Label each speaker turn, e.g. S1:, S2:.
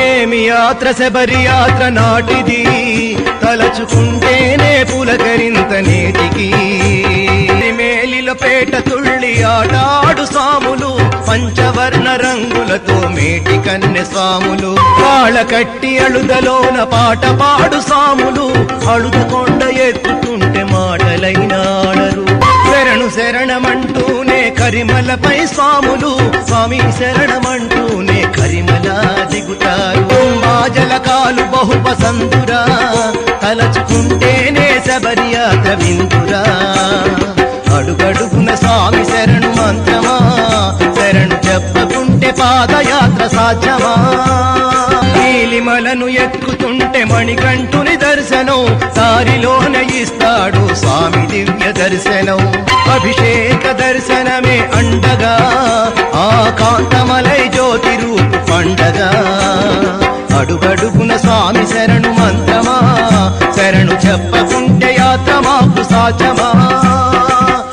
S1: ఏమి యాత్ర శబరి యాత్ర నాటిది, తలచుకుంటేనే పులకరింత నేటికి. మేలిల పేట తుళ్ళి ఆటాడు సాములు, పంచవర్ణ రంగులతో మేటి కన్నె స్వాములు. కాళ్ళ కట్టి అಳುదలోన పాట పాడు సాములు, అಳುదకొండ ఎక్కుతుంటే మాటలైనాడరు. శరణు శరణమంటూనే కరిమలపై స్వాములు, స్వామి శరణమంటూనే కరిమల దిగుతారు. బాజలకాలు బహుపసంతురా, తలచుకుంటేనే శబరి యాత్ర విందురా. అడుగడుగున స్వామి శరణు మంత్రమా, శరణు చెప్పకుంటే పాదయాత్ర సాధ్యమా. నీలిమలను ఎక్కుతుంటే మణికంఠుని దర్శనం, దారిలోన ఇస్తాడు స్వామి దివ్య దర్శనం. అభిషేక దర్శనమే అండగా, ఆ కాంతమలై జ్యోతి రూపు పండగా. అడుగడుగున స్వామి శరణు మంత్రమా, శరణు చెప్పకుంటే యాత్ర మాకు సాధ్యమా.